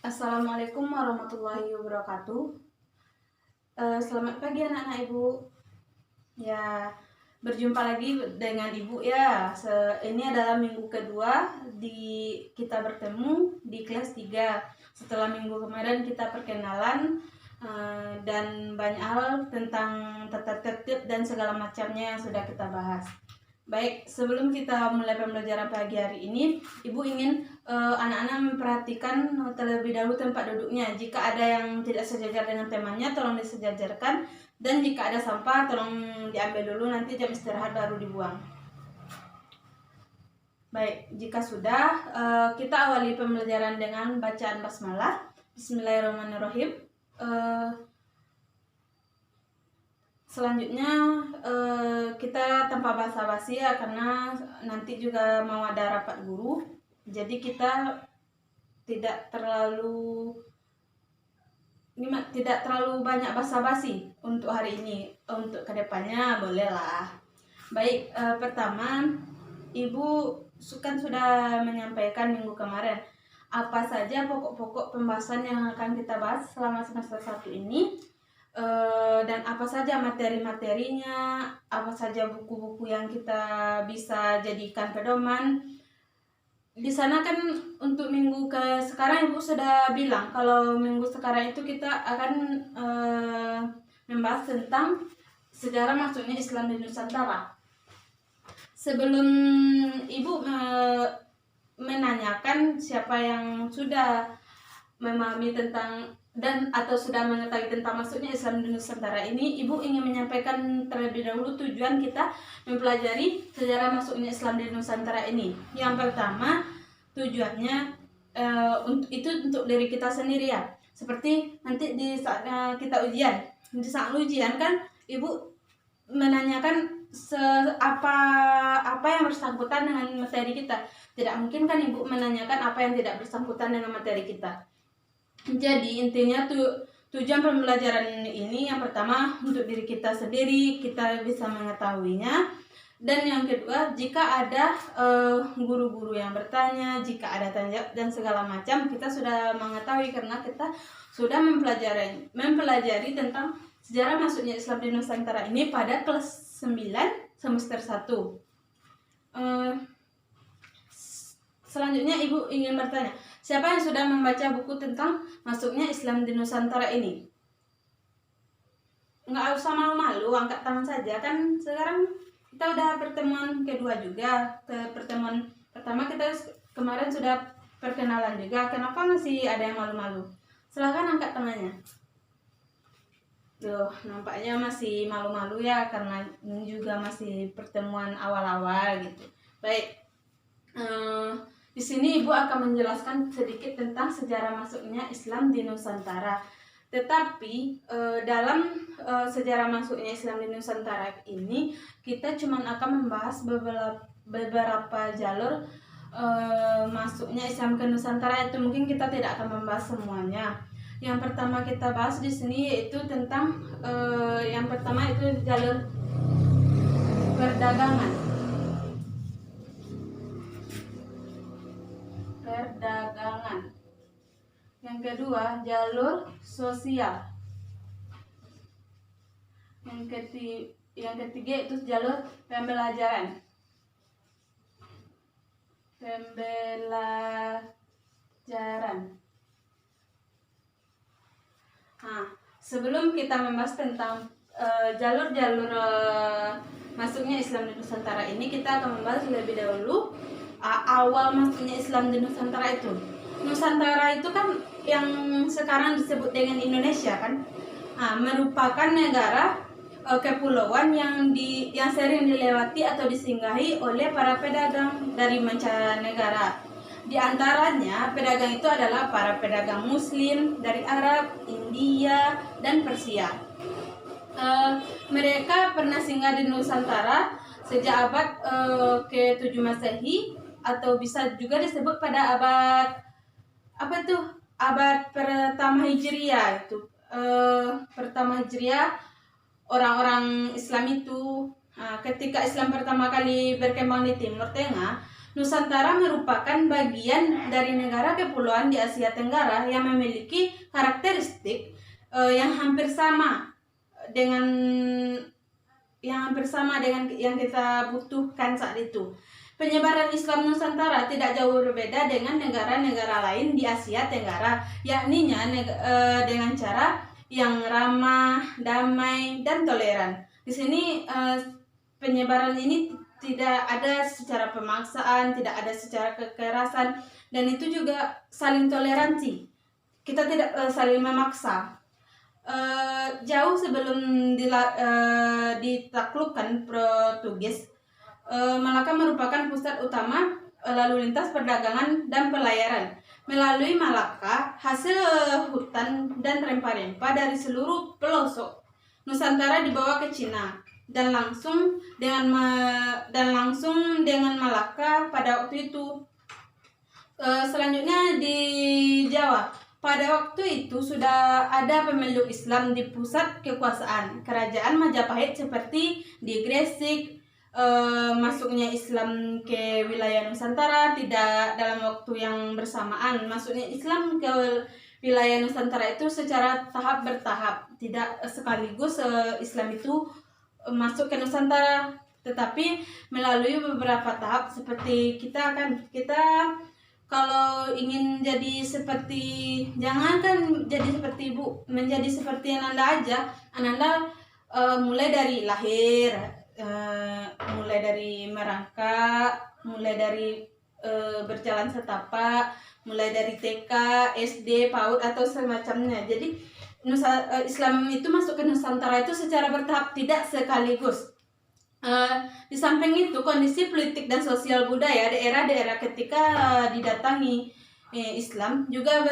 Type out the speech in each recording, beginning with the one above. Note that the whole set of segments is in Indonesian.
Assalamualaikum warahmatullahi wabarakatuh. Selamat pagi anak-anak Ibu. Ya, berjumpa lagi dengan Ibu ya. Ini adalah minggu kedua kita bertemu di kelas 3. Setelah minggu kemarin kita perkenalan dan banyak hal tentang tata tertib dan segala macamnya yang sudah kita bahas. Baik, sebelum kita mulai pembelajaran pagi hari ini, Ibu ingin anak-anak memperhatikan terlebih dahulu tempat duduknya. Jika ada yang tidak sejajar dengan temanya, tolong disejajarkan. Dan jika ada sampah, tolong diambil dulu, nanti jam istirahat baru dibuang. Baik, jika sudah, kita awali pembelajaran dengan bacaan basmalah. Bismillahirrahmanirrahim. Selanjutnya kita tanpa basa-basi ya, karena nanti juga mau ada rapat guru. Jadi kita tidak terlalu banyak basa-basi untuk hari ini. Untuk kedepannya bolehlah. Baik, pertama Ibu kan sudah menyampaikan minggu kemarin apa saja pokok-pokok pembahasan yang akan kita bahas selama semester 1 ini. Dan apa saja materi-materinya, apa saja buku-buku yang kita bisa jadikan pedoman. Di sana kan untuk minggu ke sekarang Ibu sudah bilang kalau minggu sekarang itu kita akan membahas tentang sejarah masuknya Islam di Nusantara. Sebelum Ibu menanyakan siapa yang sudah memahami tentang atau sudah mengetahui tentang masuknya Islam di Nusantara ini, Ibu ingin menyampaikan terlebih dahulu tujuan kita mempelajari sejarah masuknya Islam di Nusantara ini. Yang pertama, tujuannya untuk diri kita sendiri ya. Seperti nanti di saat kita ujian. Di saat ujian kan Ibu menanyakan apa yang bersangkutan dengan materi kita. Tidak mungkin kan Ibu menanyakan apa yang tidak bersangkutan dengan materi kita. Jadi intinya tujuan pembelajaran ini yang pertama untuk diri kita sendiri, kita bisa mengetahuinya. Dan yang kedua, jika ada guru-guru yang bertanya, jika ada tanya dan segala macam, kita sudah mengetahui karena kita sudah mempelajari tentang sejarah masuknya Islam di Nusantara ini pada kelas 9 semester 1. Selanjutnya Ibu ingin bertanya, siapa yang sudah membaca buku tentang masuknya Islam di Nusantara ini? Nggak usah malu-malu, angkat tangan saja. Kan sekarang kita udah pertemuan kedua juga. Pertemuan pertama kita kemarin sudah perkenalan juga. Kenapa masih ada yang malu-malu? Silahkan angkat tangannya. Tuh, nampaknya masih malu-malu ya, karena ini juga masih pertemuan awal-awal gitu. Baik, di sini Ibu akan menjelaskan sedikit tentang sejarah masuknya Islam di Nusantara. Tetapi dalam sejarah masuknya Islam di Nusantara ini, kita cuma akan membahas beberapa jalur masuknya Islam ke Nusantara. Itu mungkin kita tidak akan membahas semuanya. Yang pertama kita bahas di sini yaitu tentang yang pertama itu jalur perdagangan. Yang kedua, jalur sosial. Yang ketiga itu jalur pembelajaran. Nah, sebelum kita membahas tentang jalur-jalur masuknya Islam di Nusantara ini, kita akan membahas lebih dahulu awal masuknya Islam di Nusantara itu. Nusantara itu kan yang sekarang disebut dengan Indonesia kan, merupakan negara kepulauan yang sering dilewati atau disinggahi oleh para pedagang dari mancanegara. Di antaranya pedagang itu adalah para pedagang Muslim dari Arab, India, dan Persia. Mereka pernah singgah di Nusantara sejak abad ke-7 Masehi, atau bisa juga disebut pada abad pertama Hijriah itu. Pertama Hijriah, orang-orang Islam itu ketika Islam pertama kali berkembang di Timur Tengah, Nusantara merupakan bagian dari negara kepulauan di Asia Tenggara yang memiliki karakteristik yang hampir sama dengan yang kita butuhkan saat itu. Penyebaran Islam Nusantara tidak jauh berbeda dengan negara-negara lain di Asia Tenggara, yakninya dengan cara yang ramah, damai, dan toleran. Di sini penyebaran ini tidak ada secara pemaksaan, tidak ada secara kekerasan, dan itu juga saling toleransi. Kita tidak saling memaksa. Jauh sebelum ditaklukkan Portugis, Malaka merupakan pusat utama lalu lintas perdagangan dan pelayaran. Melalui Malaka, hasil hutan dan rempah-rempah dari seluruh pelosok Nusantara dibawa ke Cina dan langsung dengan Malaka pada waktu itu. Selanjutnya di Jawa. Pada waktu itu sudah ada pemeluk Islam di pusat kekuasaan kerajaan Majapahit seperti di Gresik. Masuknya Islam ke wilayah Nusantara tidak dalam waktu yang bersamaan. Masuknya Islam ke wilayah Nusantara itu secara tahap bertahap, tidak sekaligus Islam itu masuk ke Nusantara, tetapi melalui beberapa tahap. Seperti kita kalau ingin jadi seperti, jangankan jadi seperti ibu, menjadi seperti Ananda aja. Ananda mulai dari lahir, mulai dari merangkak, mulai dari berjalan setapak, mulai dari TK, SD, PAUD atau semacamnya. Jadi Islam itu masuk ke Nusantara itu secara bertahap, tidak sekaligus. Di samping itu, kondisi politik dan sosial budaya daerah-daerah ketika didatangi Islam juga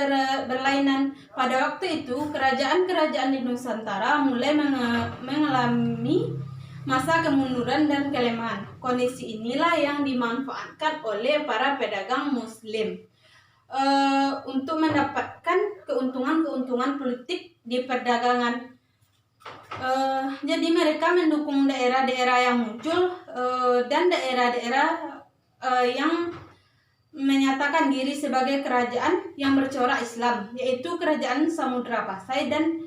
berlainan. Pada waktu itu, kerajaan-kerajaan di Nusantara mulai mengalami masa kemunduran dan kelemahan. Kondisi inilah yang dimanfaatkan oleh para pedagang Muslim untuk mendapatkan keuntungan politik di perdagangan. Jadi mereka mendukung daerah-daerah yang muncul dan daerah-daerah yang menyatakan diri sebagai kerajaan yang bercorak Islam, yaitu kerajaan Samudra Pasai dan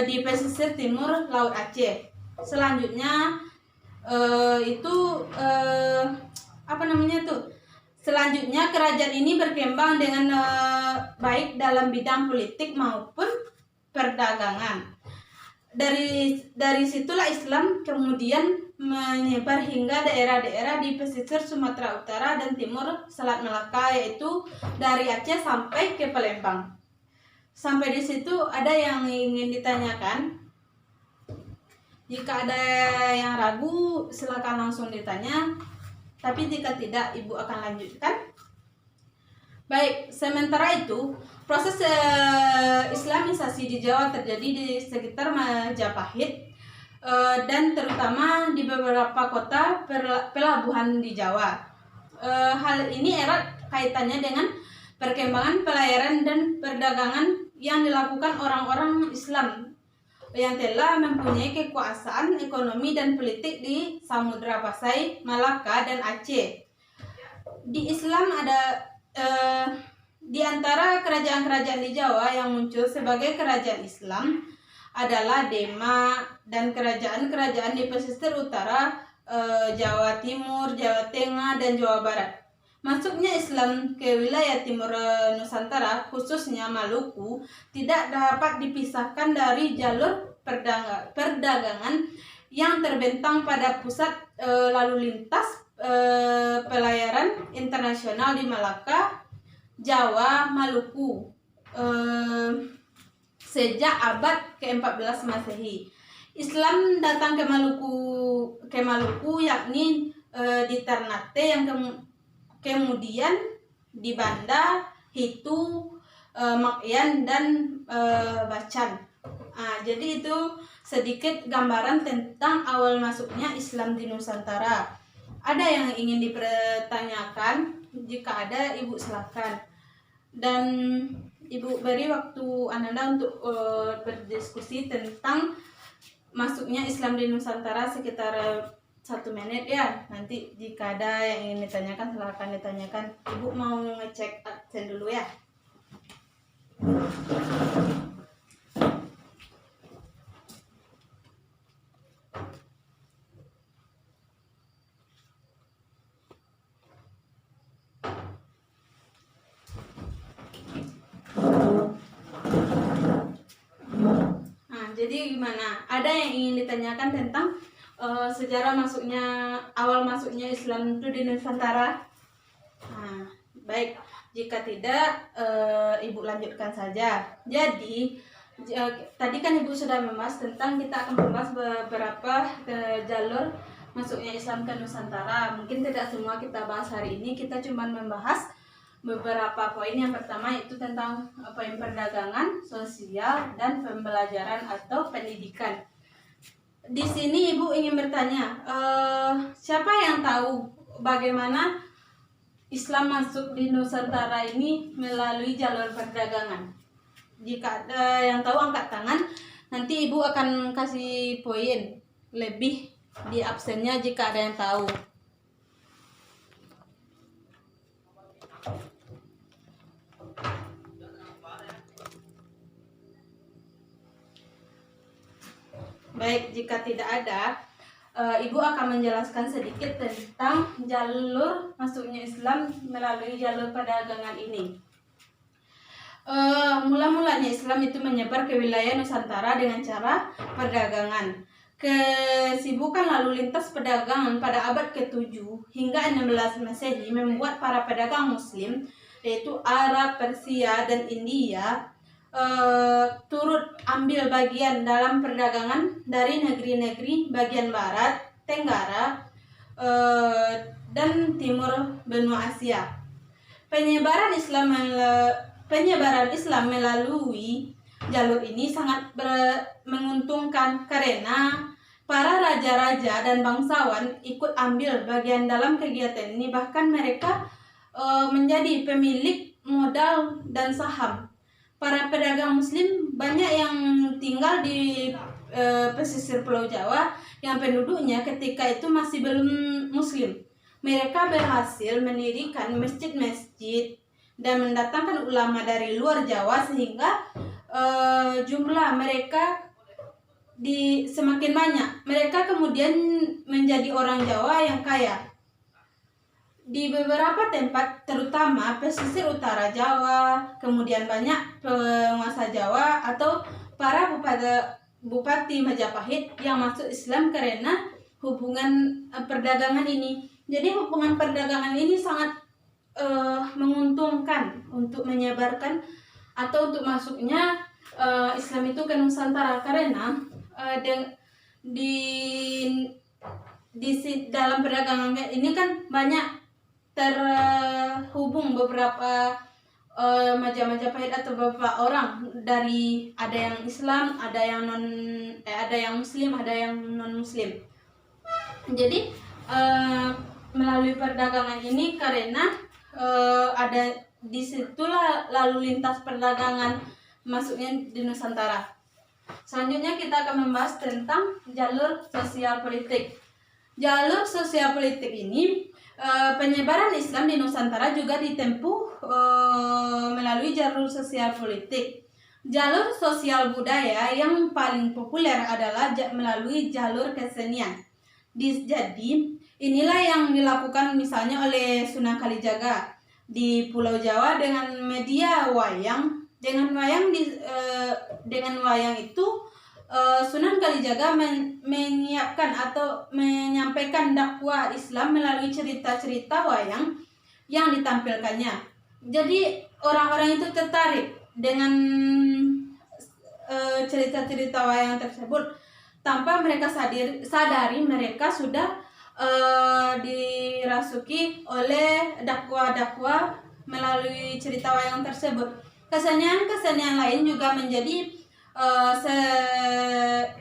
di pesisir timur Laut Aceh. Selanjutnya Selanjutnya kerajaan ini berkembang dengan baik dalam bidang politik maupun perdagangan. Dari situlah Islam kemudian menyebar hingga daerah-daerah di pesisir Sumatera Utara dan Timur Selat Melaka, yaitu dari Aceh sampai ke Palembang. Sampai di situ ada yang ingin ditanyakan? Jika ada yang ragu, silakan langsung ditanya. Tapi jika tidak, Ibu akan lanjutkan. Baik, sementara itu proses Islamisasi di Jawa terjadi di sekitar Majapahit dan terutama di beberapa kota pelabuhan di Jawa. Hal ini erat kaitannya dengan perkembangan pelayaran dan perdagangan yang dilakukan orang-orang Islam yang telah mempunyai kekuasaan ekonomi dan politik di Samudra Pasai, Malaka, dan Aceh. Di Islam ada di antara kerajaan-kerajaan di Jawa yang muncul sebagai kerajaan Islam adalah Demak dan kerajaan-kerajaan di pesisir utara Jawa Timur, Jawa Tengah, dan Jawa Barat. Masuknya Islam ke wilayah timur Nusantara, khususnya Maluku, tidak dapat dipisahkan dari jalur perdagangan yang terbentang pada pusat lalu lintas pelayaran internasional di Malaka, Jawa, Maluku sejak abad ke-14 Masehi. Islam datang ke Maluku yakni di Ternate, yang kemudian di Banda, Hitu, Makyan, dan Bacan. Jadi itu sedikit gambaran tentang awal masuknya Islam di Nusantara. Ada yang ingin dipertanyakan? Jika ada, Ibu silakan. Dan Ibu beri waktu Ananda untuk berdiskusi tentang masuknya Islam di Nusantara sekitar 1 menit ya. Nanti jika ada yang ingin ditanyakan silahkan ditanyakan. Ibu mau ngecek absen dulu ya. Jadi gimana? Ada yang ingin ditanyakan tentang sejarah awal masuknya Islam itu di Nusantara? Nah, baik. Jika tidak, Ibu lanjutkan saja. Jadi, tadi kan Ibu sudah membahas tentang kita akan membahas beberapa jalur masuknya Islam ke Nusantara. Mungkin tidak semua kita bahas hari ini. Kita cuma membahas beberapa poin. Yang pertama itu tentang poin perdagangan, sosial, dan pembelajaran atau pendidikan. Di sini Ibu ingin bertanya, siapa yang tahu bagaimana Islam masuk di Nusantara ini melalui jalur perdagangan? Jika ada yang tahu angkat tangan, nanti Ibu akan kasih poin lebih di absennya jika ada yang tahu. Baik, jika tidak ada, Ibu akan menjelaskan sedikit tentang jalur masuknya Islam melalui jalur perdagangan ini. Mula-mulanya Islam itu menyebar ke wilayah Nusantara dengan cara perdagangan. Kesibukan lalu lintas perdagangan pada abad ke-7 hingga 16 Masehi membuat para pedagang Muslim, yaitu Arab, Persia, dan India, turut ambil bagian dalam perdagangan dari negeri-negeri bagian barat, Tenggara, dan timur benua Asia. Penyebaran Islam melalui jalur ini sangat menguntungkan karena para raja-raja dan bangsawan ikut ambil bagian dalam kegiatan ini. Bahkan mereka menjadi pemilik modal dan saham. Para pedagang Muslim banyak yang tinggal di pesisir Pulau Jawa yang penduduknya ketika itu masih belum Muslim. Mereka berhasil mendirikan masjid-masjid dan mendatangkan ulama dari luar Jawa sehingga jumlah mereka semakin banyak. Mereka kemudian menjadi orang Jawa yang kaya. Di beberapa tempat, terutama pesisir utara Jawa, kemudian banyak penguasa Jawa atau para bupati Majapahit yang masuk Islam karena hubungan perdagangan ini. Jadi hubungan perdagangan ini sangat menguntungkan untuk menyebarkan atau untuk masuknya Islam itu ke Nusantara karena di dalam perdagangan ini kan banyak terhubung beberapa Majapahit atau beberapa orang dari ada yang Islam, ada yang Muslim, ada yang non Muslim. Jadi melalui perdagangan ini karena ada disitulah lalu lintas perdagangan masuknya di Nusantara. Selanjutnya kita akan membahas tentang jalur sosial politik. Jalur sosial politik ini penyebaran Islam di Nusantara juga ditempuh melalui jalur sosial politik. Jalur sosial budaya yang paling populer adalah melalui jalur kesenian. Jadi inilah yang dilakukan misalnya oleh Sunan Kalijaga di Pulau Jawa dengan media wayang. Dengan wayang itu Sunan Kalijaga menyiapkan atau menyampaikan dakwah Islam melalui cerita-cerita wayang yang ditampilkannya. Jadi orang-orang itu tertarik dengan cerita-cerita wayang tersebut tanpa mereka sadari mereka sudah dirasuki oleh dakwah-dakwah melalui cerita wayang tersebut. Kesenian-kesenian lain juga menjadi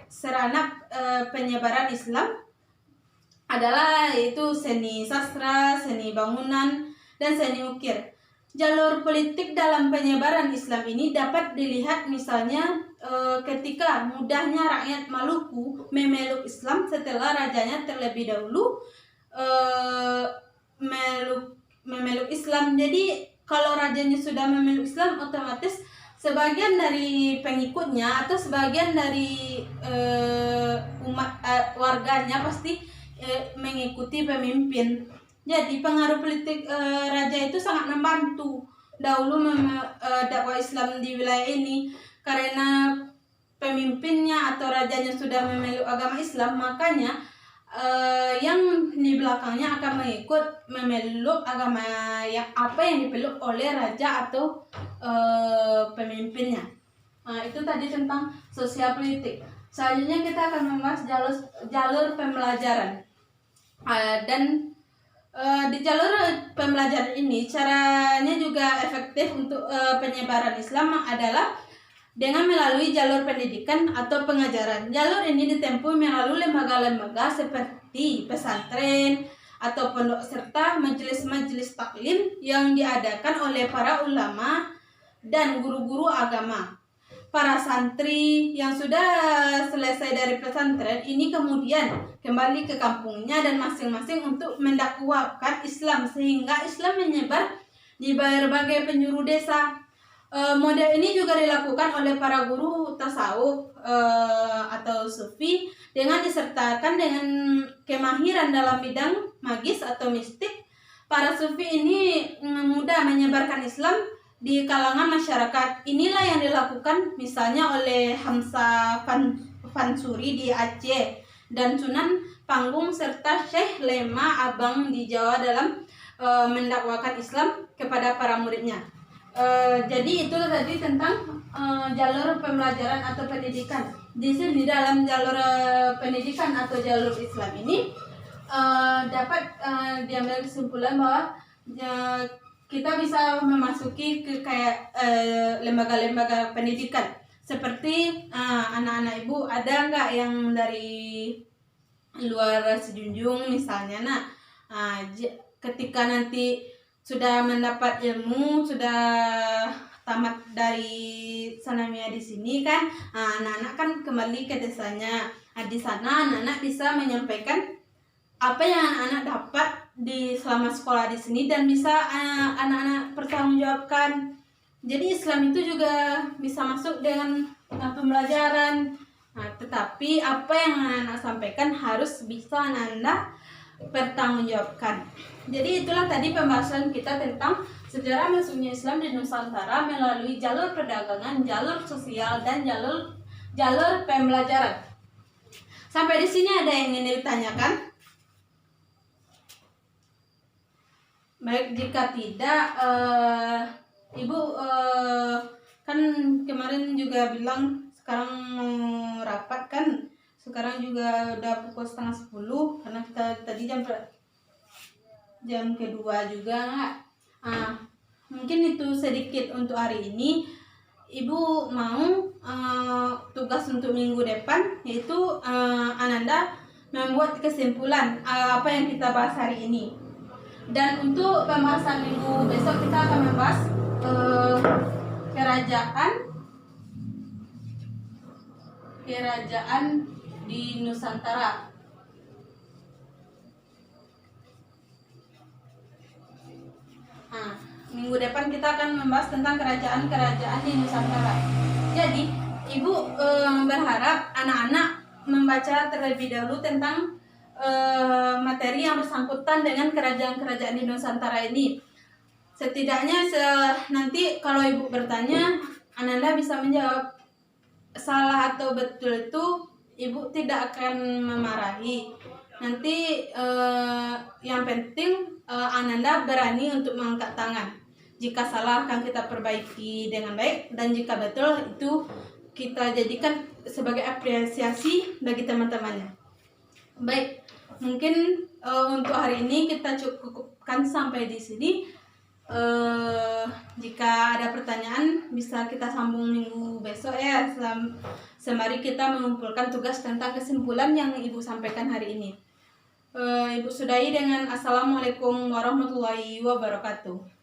seranap penyebaran Islam adalah yaitu seni sastra, seni bangunan, dan seni ukir. Jalur politik dalam penyebaran Islam ini dapat dilihat misalnya ketika mudahnya rakyat Maluku memeluk Islam setelah rajanya terlebih dahulu memeluk Islam. Jadi kalau rajanya sudah memeluk Islam, otomatis sebagian dari pengikutnya atau sebagian dari warganya pasti mengikuti pemimpin. Jadi pengaruh politik raja itu sangat membantu dahulu dakwah Islam di wilayah ini, karena pemimpinnya atau rajanya sudah memeluk agama Islam, makanya yang di belakangnya akan mengikut memeluk agama yang dipeluk oleh raja atau pemimpinnya. Nah, itu tadi tentang sosial politik. Selanjutnya kita akan membahas jalur pembelajaran. Dan di jalur pembelajaran ini caranya juga efektif untuk penyebaran Islam adalah dengan melalui jalur pendidikan atau pengajaran. Jalur ini ditempuh melalui lembaga-lembaga seperti pesantren atau pondok serta majelis-majelis taklim yang diadakan oleh para ulama dan guru-guru agama. Para santri yang sudah selesai dari pesantren ini kemudian kembali ke kampungnya dan masing-masing untuk mendakwakan Islam sehingga Islam menyebar di berbagai penjuru desa. Model ini juga dilakukan oleh para guru tasawuf atau sufi dengan disertakan dengan kemahiran dalam bidang magis atau mistik. Para sufi ini mudah menyebarkan Islam di kalangan masyarakat. Inilah yang dilakukan misalnya oleh Hamzah Fansuri di Aceh dan Sunan Panggung serta Syekh Lema Abang di Jawa dalam mendakwakan Islam kepada para muridnya. Jadi itu tadi tentang jalur pembelajaran atau pendidikan. Di sini dalam jalur pendidikan atau jalur Islam ini dapat diambil kesimpulan bahwa kita bisa memasuki ke kayak lembaga-lembaga pendidikan seperti anak-anak ibu ada nggak yang dari luar Sejunjung misalnya. Ketika nanti sudah mendapat ilmu, sudah tamat dari sanamia di sini kan, anak-anak kan kembali ke desanya. Di sana anak-anak bisa menyampaikan apa yang anak-anak dapat di selama sekolah di sini dan bisa anak-anak pertanggungjawabkan. Jadi Islam itu juga bisa masuk dengan pembelajaran. Tetapi apa yang anak-anak sampaikan harus bisa anak-anak pertanggungjawabkan. Jadi itulah tadi pembahasan kita tentang sejarah masuknya Islam di Nusantara melalui jalur perdagangan, jalur sosial, dan jalur pembelajaran. Sampai di sini ada yang ingin ditanyakan? Baik, jika tidak, Ibu kan kemarin juga bilang sekarang mau rapat kan? Sekarang juga udah pukul 9:30 karena kita tadi jam kedua juga nggak. Mungkin itu sedikit untuk hari ini. Ibu mau tugas untuk minggu depan yaitu Ananda membuat kesimpulan apa yang kita bahas hari ini. Dan untuk pembahasan minggu besok kita akan membahas kerajaan di Nusantara. Minggu depan kita akan membahas tentang kerajaan-kerajaan di Nusantara. Jadi, Ibu berharap anak-anak membaca terlebih dahulu tentang materi yang bersangkutan dengan kerajaan-kerajaan di Nusantara ini. Setidaknya nanti kalau Ibu bertanya, Ananda bisa menjawab salah atau betul itu Ibu tidak akan memarahi. Nanti yang penting Ananda berani untuk mengangkat tangan. Jika salah akan kita perbaiki dengan baik, dan jika betul itu kita jadikan sebagai apresiasi bagi teman-temannya. Baik, mungkin untuk hari ini kita cukupkan sampai di sini. Jika ada pertanyaan bisa kita sambung minggu besok ya. Sembari kita mengumpulkan tugas tentang kesimpulan yang Ibu sampaikan hari ini. Ibu sudahi dengan Assalamualaikum warahmatullahi wabarakatuh.